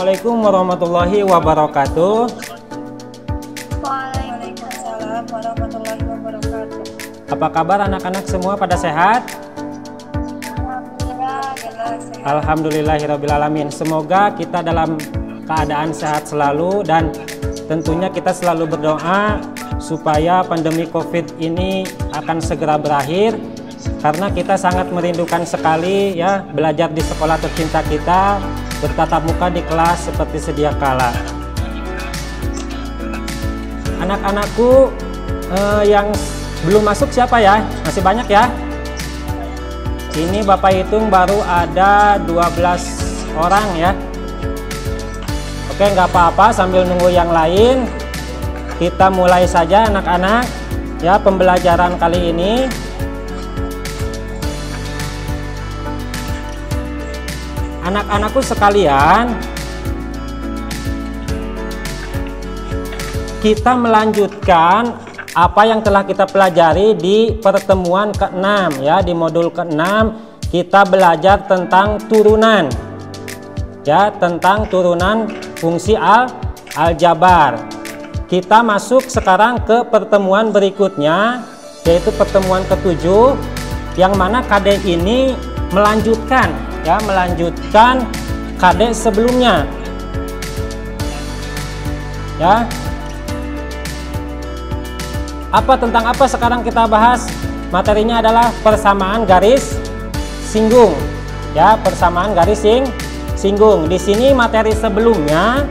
Assalamualaikum warahmatullahi wabarakatuh. Waalaikumsalam warahmatullahi wabarakatuh. Apa kabar anak-anak semua, pada sehat? Alhamdulillah, sehat. Alhamdulillahirrabbilalamin. Semoga kita dalam keadaan sehat selalu, dan tentunya kita selalu berdoa supaya pandemi COVID ini akan segera berakhir, karena kita sangat merindukan sekali ya belajar di sekolah tercinta kita, bertatap muka di kelas seperti sedia kala. Anak-anakku yang belum masuk siapa ya? Masih banyak ya? Ini Bapak hitung baru ada 12 orang ya. Oke, nggak apa-apa, sambil nunggu yang lain kita mulai saja anak-anak ya pembelajaran kali ini. Anak-anakku sekalian, kita melanjutkan apa yang telah kita pelajari di pertemuan ke-6 ya. Di modul ke-6 kita belajar tentang turunan ya, tentang turunan fungsi aljabar. Kita masuk sekarang ke pertemuan berikutnya, yaitu pertemuan ke-7, yang mana KD ini melanjutkan ya, melanjutkan KD sebelumnya ya. Tentang apa sekarang kita bahas? Materinya adalah persamaan garis singgung ya, persamaan garis singgung. Di sini materi sebelumnya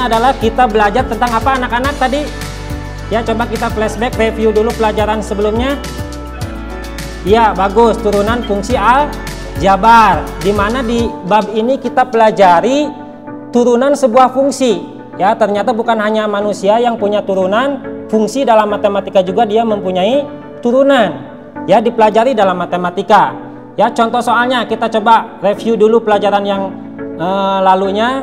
adalah kita belajar tentang apa anak-anak tadi ya. Coba kita flashback, review dulu pelajaran sebelumnya. Ya, bagus, turunan fungsi aljabar, dimana di bab ini kita pelajari turunan sebuah fungsi ya. Ternyata bukan hanya manusia yang punya turunan fungsi, dalam matematika juga dia mempunyai turunan ya, dipelajari dalam matematika ya. Contoh soalnya kita coba review dulu pelajaran yang lalunya.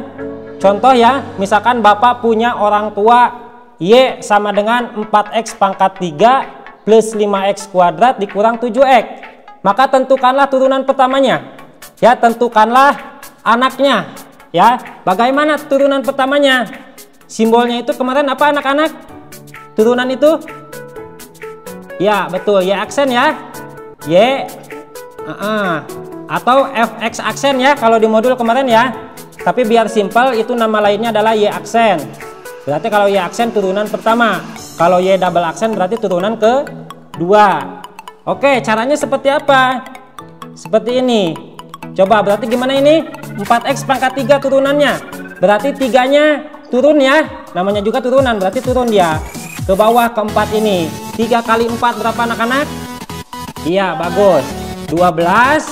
Contoh ya, misalkan Bapak punya orang tua Y sama dengan 4X pangkat 3 plus 5X kuadrat dikurang 7X. Maka tentukanlah turunan pertamanya ya, tentukanlah anaknya ya. Bagaimana turunan pertamanya? Simbolnya itu kemarin apa anak-anak? Turunan itu ya, betul, Y aksen ya, Y atau Fx aksen ya kalau di modul kemarin ya. Tapi biar simpel, itu nama lainnya adalah Y aksen. Berarti kalau Y aksen turunan pertama, kalau Y double aksen berarti turunan kedua. Oke, caranya seperti apa? Seperti ini. Coba, berarti gimana ini? 4X pangkat 3 turunannya. Berarti 3-nya turun ya. Namanya juga turunan, berarti turun dia ke bawah ke 4 ini. 3 kali 4 berapa anak-anak? Iya, bagus. 12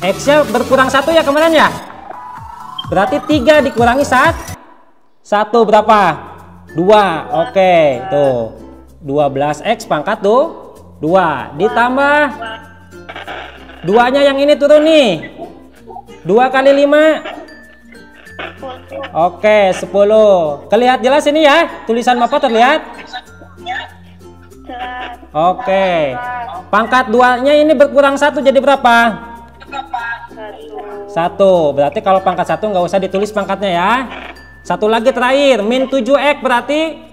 X-nya berkurang 1 ya kemarin ya. Berarti 3 dikurangi 1 berapa? 2. Oke, tuh 12X pangkat tuh 2 ditambah 2-nya yang ini turun nih. 2 kali 5. Oke, 10. Kelihatan jelas ini ya? Tulisan Bapak terlihat? Oke. Pangkat 2-nya ini berkurang 1 jadi berapa? 1. Berarti kalau pangkat 1 nggak usah ditulis pangkatnya ya. Satu lagi terakhir, min 7X, berarti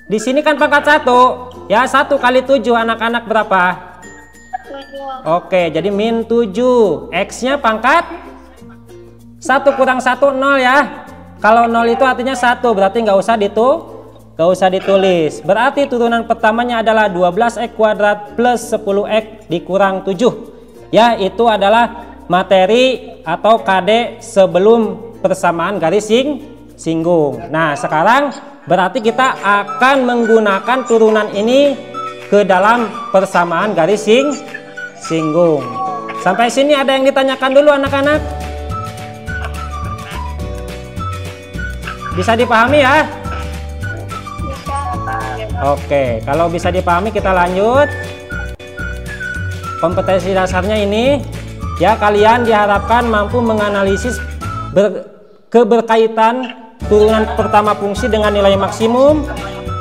di sini kan pangkat 1 ya. 1 kali 7 anak-anak berapa? 7. Oke, jadi min 7. X-nya pangkat 1 kurang 1 0 ya. Kalau 0 itu artinya 1, berarti nggak usah ditulis. Berarti turunan pertamanya adalah 12X kuadrat plus 10X dikurang 7 ya. Itu adalah materi atau KD sebelum persamaan garis singgung. Nah, sekarang berarti kita akan menggunakan turunan ini ke dalam persamaan garis singgung. Sampai sini ada yang ditanyakan dulu anak-anak? Bisa dipahami ya? Oke, kalau bisa dipahami kita lanjut. Kompetensi dasarnya ini ya, kalian diharapkan mampu menganalisis keberkaitan turunan pertama fungsi dengan nilai maksimum,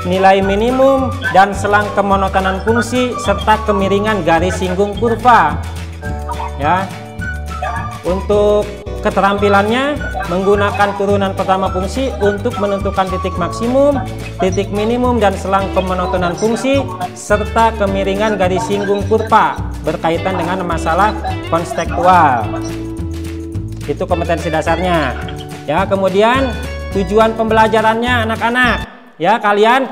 nilai minimum, dan selang kemonotonan fungsi serta kemiringan garis singgung kurva. Ya. Untuk keterampilannya menggunakan turunan pertama fungsi untuk menentukan titik maksimum, titik minimum dan selang pemonotonan fungsi serta kemiringan garis singgung kurva berkaitan dengan masalah konstekstual. Itu kompetensi dasarnya. Ya, kemudian tujuan pembelajarannya anak-anak. Ya, kalian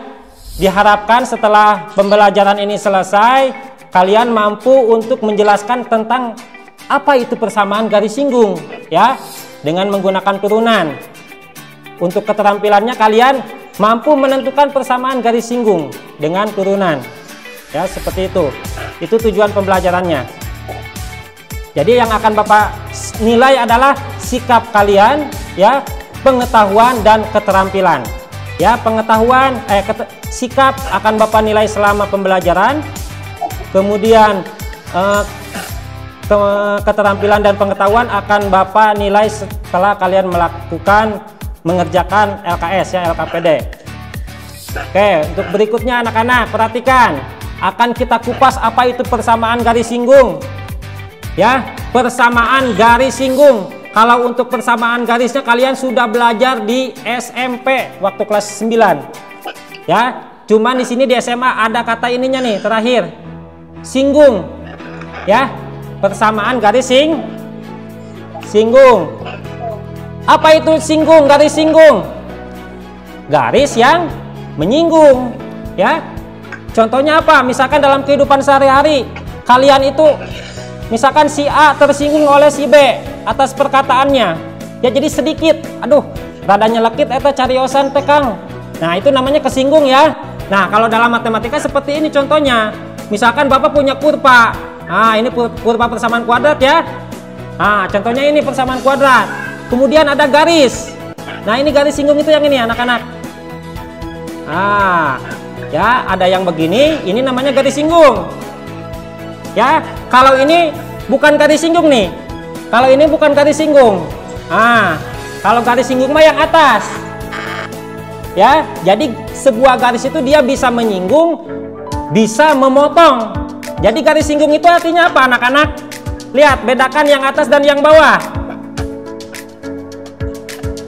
diharapkan setelah pembelajaran ini selesai, kalian mampu untuk menjelaskan tentang apa itu persamaan garis singgung, ya, dengan menggunakan turunan. Untuk keterampilannya kalian mampu menentukan persamaan garis singgung dengan turunan. Ya, seperti itu. Itu tujuan pembelajarannya. Jadi yang akan Bapak nilai adalah sikap kalian, ya, pengetahuan dan keterampilan. Ya, pengetahuan sikap akan Bapak nilai selama pembelajaran. Kemudian keterampilan dan pengetahuan akan Bapak nilai setelah kalian mengerjakan LKS, ya, LKPD. Oke, untuk berikutnya anak-anak perhatikan, akan kita kupas apa itu persamaan garis singgung. Ya, persamaan garis singgung. Kalau untuk persamaan garisnya kalian sudah belajar di SMP waktu kelas 9. Ya, cuman di sini di SMA ada kata ininya nih terakhir. Singgung. Ya. Persamaan garis singgung. Apa itu singgung, garis singgung? Garis yang menyinggung, ya. Contohnya apa? Misalkan dalam kehidupan sehari-hari, kalian itu misalkan si A tersinggung oleh si B atas perkataannya. Ya jadi sedikit, aduh, radanya lekit eta cariosan tekang. Nah, itu namanya kesinggung, ya. Nah, kalau dalam matematika seperti ini contohnya. Misalkan Bapak punya kurva. Nah, ini kurva persamaan kuadrat, ya. Nah, contohnya ini persamaan kuadrat. Kemudian ada garis. Nah, ini garis singgung itu yang ini, anak-anak. Nah, ya, ada yang begini, ini namanya garis singgung. Ya, kalau ini bukan garis singgung nih. Kalau ini bukan garis singgung. Nah, kalau garis singgung mah yang atas. Ya, jadi sebuah garis itu dia bisa menyinggung, bisa memotong. Jadi garis singgung itu artinya apa, anak-anak? Lihat, bedakan yang atas dan yang bawah.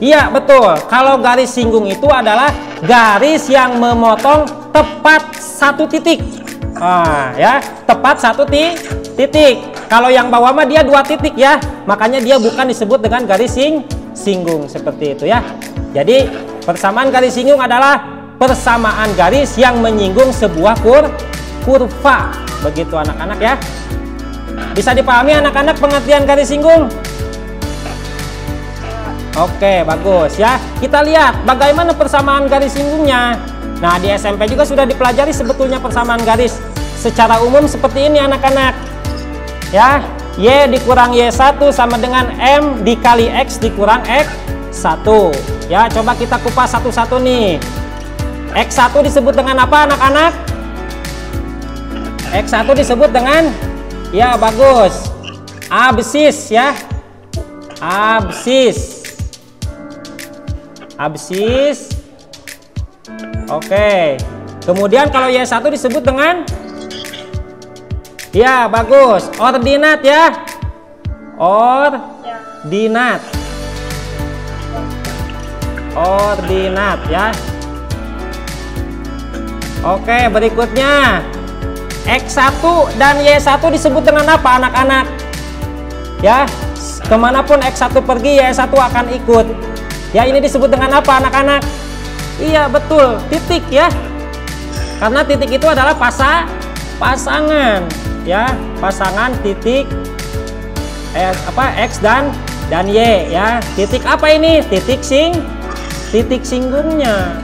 Iya, betul. Kalau garis singgung itu adalah garis yang memotong tepat satu titik. Ya, tepat satu titik. Kalau yang bawah mah dia 2 titik, ya. Makanya dia bukan disebut dengan garis singgung seperti itu, ya. Jadi persamaan garis singgung adalah persamaan garis yang menyinggung sebuah kurva. Begitu anak-anak, ya. Bisa dipahami anak-anak pengertian garis singgung? Oke, bagus, ya. Kita lihat bagaimana persamaan garis singgungnya. Nah, di SMP juga sudah dipelajari sebetulnya persamaan garis secara umum seperti ini anak-anak. Ya, Y dikurang Y1 sama dengan M dikali X dikurang X1. Ya, coba kita kupas satu-satu nih. X1 disebut dengan apa anak-anak? X1 disebut dengan, ya, bagus, absis, ya. Absis. Oke. Kemudian kalau Y1 disebut dengan, ya, bagus, ordinat, ya. Ordinat, ya. Oke, berikutnya X1 dan Y1 disebut dengan apa anak-anak? Ya, kemanapun X1 pergi, Y1 akan ikut. Ya, ini disebut dengan apa anak-anak? Iya, betul, titik, ya. Karena titik itu adalah pasangan, ya, pasangan titik X dan Y, ya. Titik apa ini? Titik singgungnya.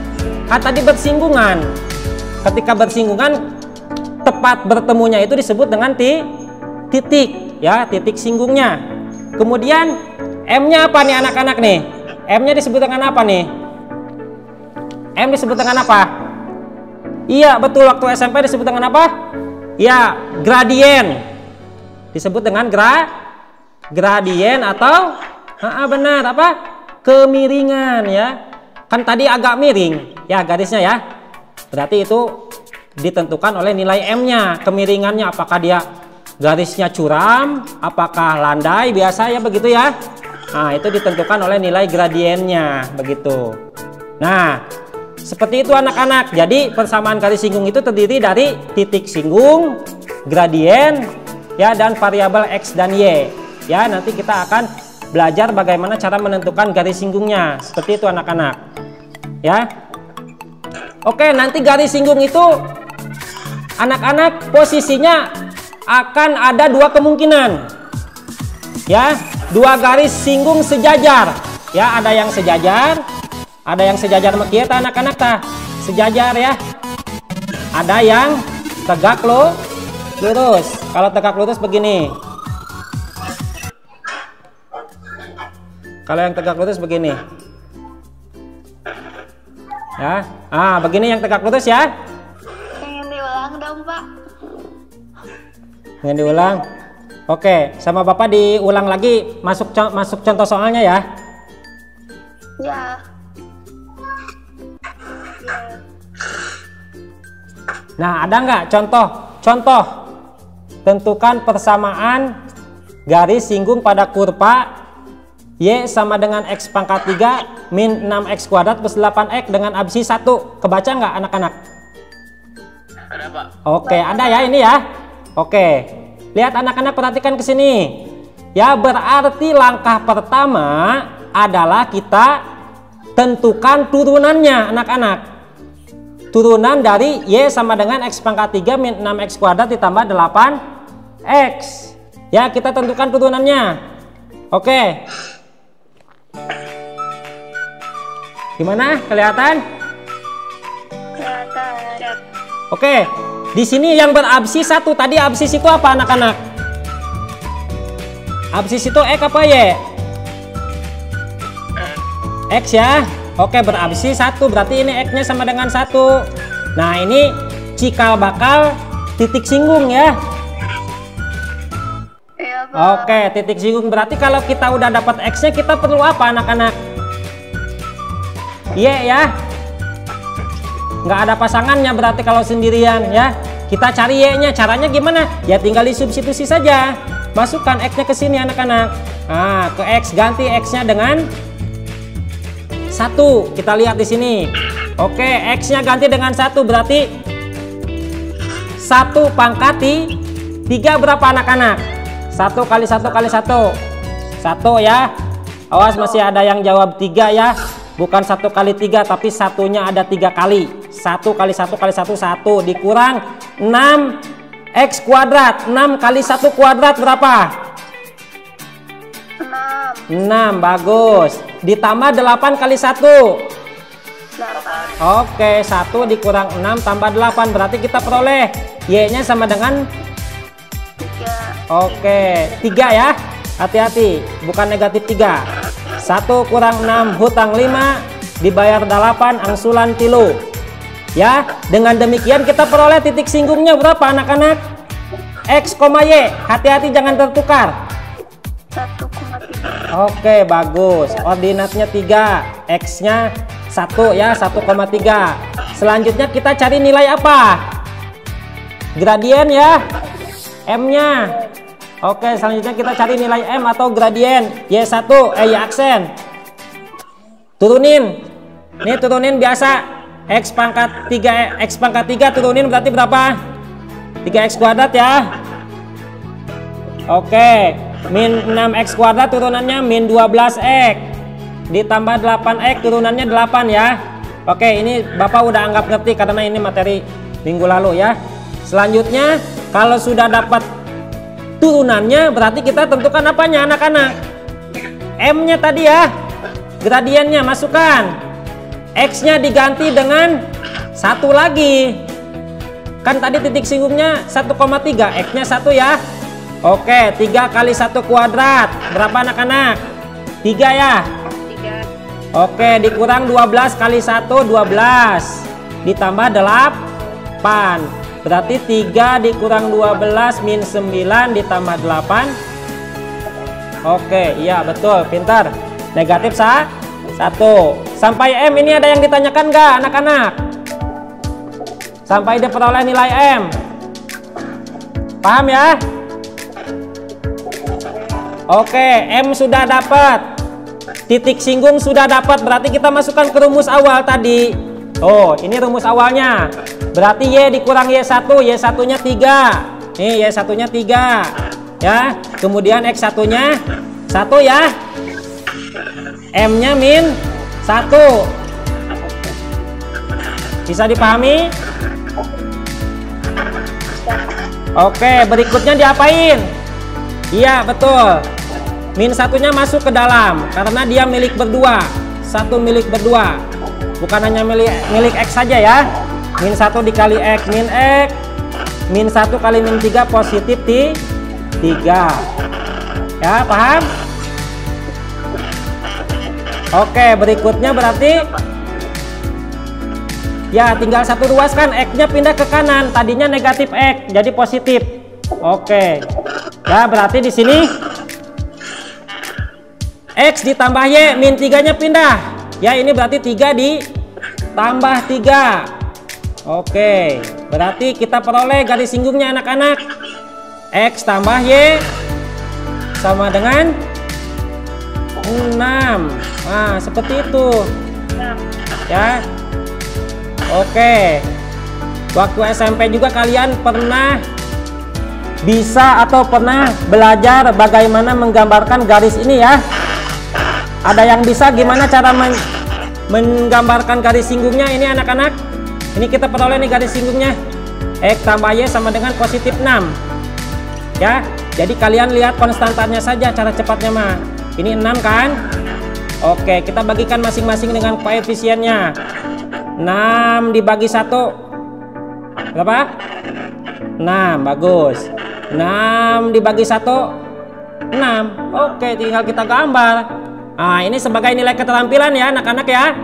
Kan tadi bersinggungan. Ketika bersinggungan, tepat bertemunya itu disebut dengan titik, ya, titik singgungnya. Kemudian M-nya apa nih anak-anak nih? M-nya disebut dengan apa nih? M disebut dengan apa? Iya, betul, waktu SMP disebut dengan apa? Ya, gradien. Disebut dengan gradien atau benar, apa? Kemiringan, ya. Kan tadi agak miring, ya, garisnya, ya. Berarti itu ditentukan oleh nilai M-nya, kemiringannya, apakah dia garisnya curam, apakah landai, biasa ya begitu ya. Nah, itu ditentukan oleh nilai gradiennya begitu. Nah, seperti itu anak-anak. Jadi persamaan garis singgung itu terdiri dari titik singgung, gradien ya, dan variabel X dan Y. Ya, nanti kita akan belajar bagaimana cara menentukan garis singgungnya. Seperti itu anak-anak. Ya. Oke, nanti garis singgung itu anak-anak posisinya akan ada dua kemungkinan. Ya, dua garis singgung sejajar. Ya, ada yang sejajar, ada yang sejajar mekieu tah anak-anak tah. Sejajar ya. Ada yang tegak lurus. Kalau tegak lurus begini. Kalau yang tegak lurus begini. Ya. Ah, begini yang tegak lurus ya. Pengen diulang dong, Pak. Pengen diulang. Oke, sama Bapak diulang lagi masuk contoh soalnya ya. Ya. Nah, ada nggak contoh tentukan persamaan garis singgung pada kurva Y sama dengan X pangkat 3 min 6X kuadrat plus 8X dengan absis 1. Kebaca nggak anak-anak? Ada, Pak. Oke, ada ya ini ya. Oke, lihat anak-anak, perhatikan ke sini. Ya, berarti langkah pertama adalah kita tentukan turunannya anak-anak. Turunan dari Y sama dengan X pangkat 3 min 6X kuadrat ditambah 8X. Ya, kita tentukan turunannya. Oke. Gimana? Kelihatan? Kelihatan. Oke. Di sini yang berabsis 1. Tadi absis itu apa anak-anak? Absis itu X apa Y? X ya. Oke, berabsis 1. Berarti ini X-nya sama dengan 1. Nah, ini cikal bakal titik singgung ya. Iya, Pak. Oke, titik singgung. Berarti kalau kita udah dapat X-nya, kita perlu apa anak-anak? Y ya. Nggak ada pasangannya berarti kalau sendirian ya. Kita cari Y-nya. Caranya gimana? Ya tinggal disubstitusi saja. Masukkan X-nya ke sini anak-anak. Nah, ke X, ganti X-nya dengan 1. Kita lihat di sini. Oke, X-nya ganti dengan 1, berarti 1 pangkat 3 berapa anak-anak? 1 kali 1 kali 1. 1 ya. Awas, masih ada yang jawab 3 ya. Bukan 1 kali 3, tapi satunya ada 3 kali. 1 kali 1 kali 1, 1 dikurang 6X kuadrat. 6 kali 1 kuadrat berapa? 6, bagus. Ditambah 8 kali 1. 8. Oke, 1 dikurang 6 tambah 8. Berarti kita peroleh Y-nya sama dengan 3. Oke, 3 ya. Hati-hati, bukan negatif 3. 1 kurang 6 hutang 5 dibayar 8 angsulan tilu. Ya, dengan demikian kita peroleh titik singgungnya berapa anak-anak? X, Y. Hati-hati jangan tertukar. 1,3. Oke, bagus. Ordinatnya 3, X-nya 1 ya, 1,3. Selanjutnya kita cari nilai apa? Gradien ya, M-nya. Oke, selanjutnya kita cari nilai M atau gradien Y1, Y aksen. Turunin. Nih turunin biasa. X pangkat 3 turunin berarti berapa? 3X kuadrat ya. Oke, min 6X kuadrat turunannya min 12X. Ditambah 8X turunannya 8 ya. Oke, ini Bapak udah anggap ngerti karena ini materi minggu lalu ya. Selanjutnya, kalau sudah dapat turunannya, berarti kita tentukan apanya anak-anak? M-nya tadi ya. Gradiennya masukkan. X-nya diganti dengan 1 lagi. Kan tadi titik singgungnya 1,3, X-nya 1 ya. Oke, 3 kali 1 kuadrat. Berapa anak-anak? 3 ya. 3. Oke, dikurang 12 kali 1, 12. Ditambah 8. Berarti 3 dikurang 12 min 9 ditambah 8. Oke, iya betul, pintar. Negatif 1. Sampai M ini ada yang ditanyakan nggak anak-anak? Sampai diperoleh nilai M. Paham ya? Oke, M sudah dapat. Titik singgung sudah dapat, berarti kita masukkan ke rumus awal tadi. Oh, ini rumus awalnya. Berarti Y dikurang Y1, Y1-nya 3. Nih, Y1-nya 3. Ya, kemudian X1-nya 1 ya. M-nya min 1. Bisa dipahami? Oke, berikutnya diapain? Iya, betul. Min 1-nya masuk ke dalam karena dia milik berdua. Satu milik berdua. Bukan hanya milik X saja ya. Min 1 dikali X min X. Min 1 kali min 3 positif 3. Ya, paham? Oke, berikutnya berarti ya tinggal satu ruas kan, X-nya pindah ke kanan. Tadinya negatif X, jadi positif. Oke. Ya, berarti di sini X ditambah Y, min 3-nya pindah. Ya, ini berarti 3 ditambah 3. Oke, berarti kita peroleh garis singgungnya anak-anak. X tambah Y sama dengan 6. Nah, seperti itu. Ya. Oke. Waktu SMP juga kalian pernah bisa atau pernah belajar bagaimana menggambarkan garis ini ya. Ada yang bisa gimana cara menggambarkan garis singgungnya ini anak-anak? Ini kita peroleh nih garis singgungnya. X tambah Y sama dengan positif 6. Ya, jadi kalian lihat konstantannya saja cara cepatnya mah. Ini 6 kan? Oke, kita bagikan masing-masing dengan koefisiennya. 6 dibagi 1 berapa? 6, bagus. 6 dibagi 1 6. Oke, tinggal kita gambar. Nah, ini sebagai nilai keterampilan ya anak-anak ya.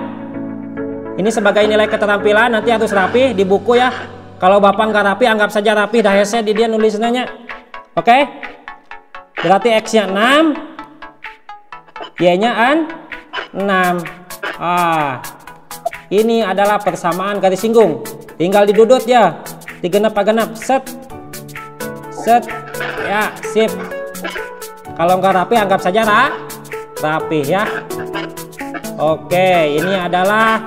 Ini sebagai nilai keterampilan, nanti harus rapi di buku ya. Kalau bapak nggak rapi, anggap saja rapi, dah hese di dia nulisnya. Oke? Berarti X-nya 6, Y-nya 6. Ini adalah persamaan garis singgung. Tinggal didudut ya. Digenap set. Set. Ya, sip. Kalau nggak rapi, anggap saja rapi ya. Oke, ini adalah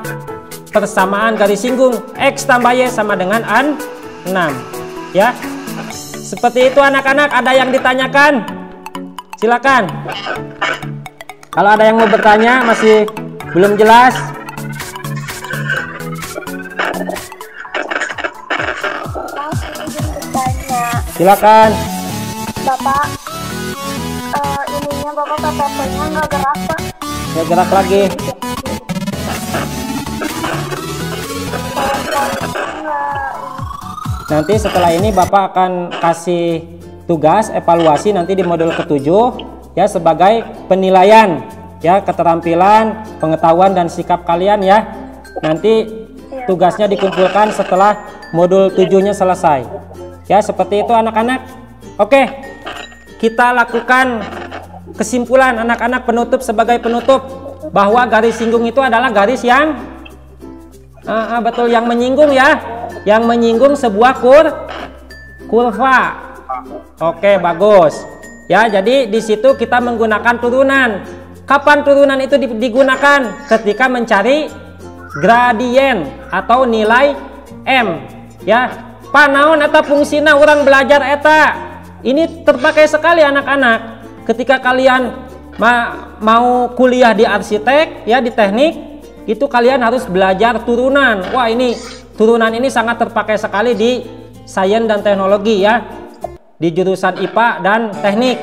persamaan garis singgung X tambah Y sama dengan 6 ya. Seperti itu anak-anak. Ada yang ditanyakan? Silakan. Kalau ada yang mau bertanya masih belum jelas, silakan. Bapak, ininya Bapak KTP-nya nggak gerak Pak. Nggak gerak lagi. Nanti setelah ini Bapak akan kasih tugas evaluasi nanti di modul ke-7 ya, sebagai penilaian ya keterampilan, pengetahuan dan sikap kalian ya. Nanti tugasnya dikumpulkan setelah modul 7-nya selesai. Ya, seperti itu anak-anak. Oke. Kita lakukan kesimpulan anak-anak, penutup sebagai penutup, bahwa garis singgung itu adalah garis yang betul, yang menyinggung ya, yang menyinggung sebuah kurva. Oke, bagus ya. Jadi di situ kita menggunakan turunan. Kapan turunan itu digunakan? Ketika mencari gradien atau nilai M ya. Panaon eta fungsina orang belajar eta. Ini terpakai sekali anak-anak ketika kalian mau kuliah di arsitek ya, di teknik, itu kalian harus belajar turunan. Wah, ini turunan ini sangat terpakai sekali di sains dan teknologi ya, di jurusan IPA dan teknik.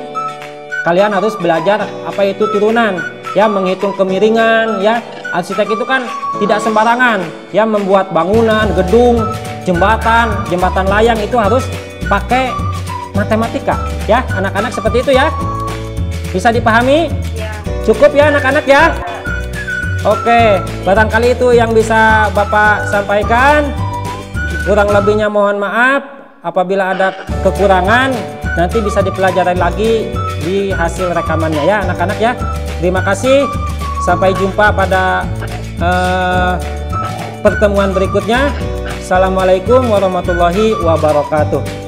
Kalian harus belajar apa itu turunan ya, menghitung kemiringan ya. Arsitek itu kan tidak sembarangan ya, membuat bangunan, gedung, jembatan layang itu harus pakai matematika ya anak-anak. Seperti itu ya, bisa dipahami? Cukup ya anak-anak ya. Oke, barangkali itu yang bisa Bapak sampaikan. Kurang lebihnya mohon maaf. Apabila ada kekurangan nanti bisa dipelajari lagi di hasil rekamannya ya anak-anak ya. Terima kasih, sampai jumpa pada pertemuan berikutnya. Assalamualaikum warahmatullahi wabarakatuh.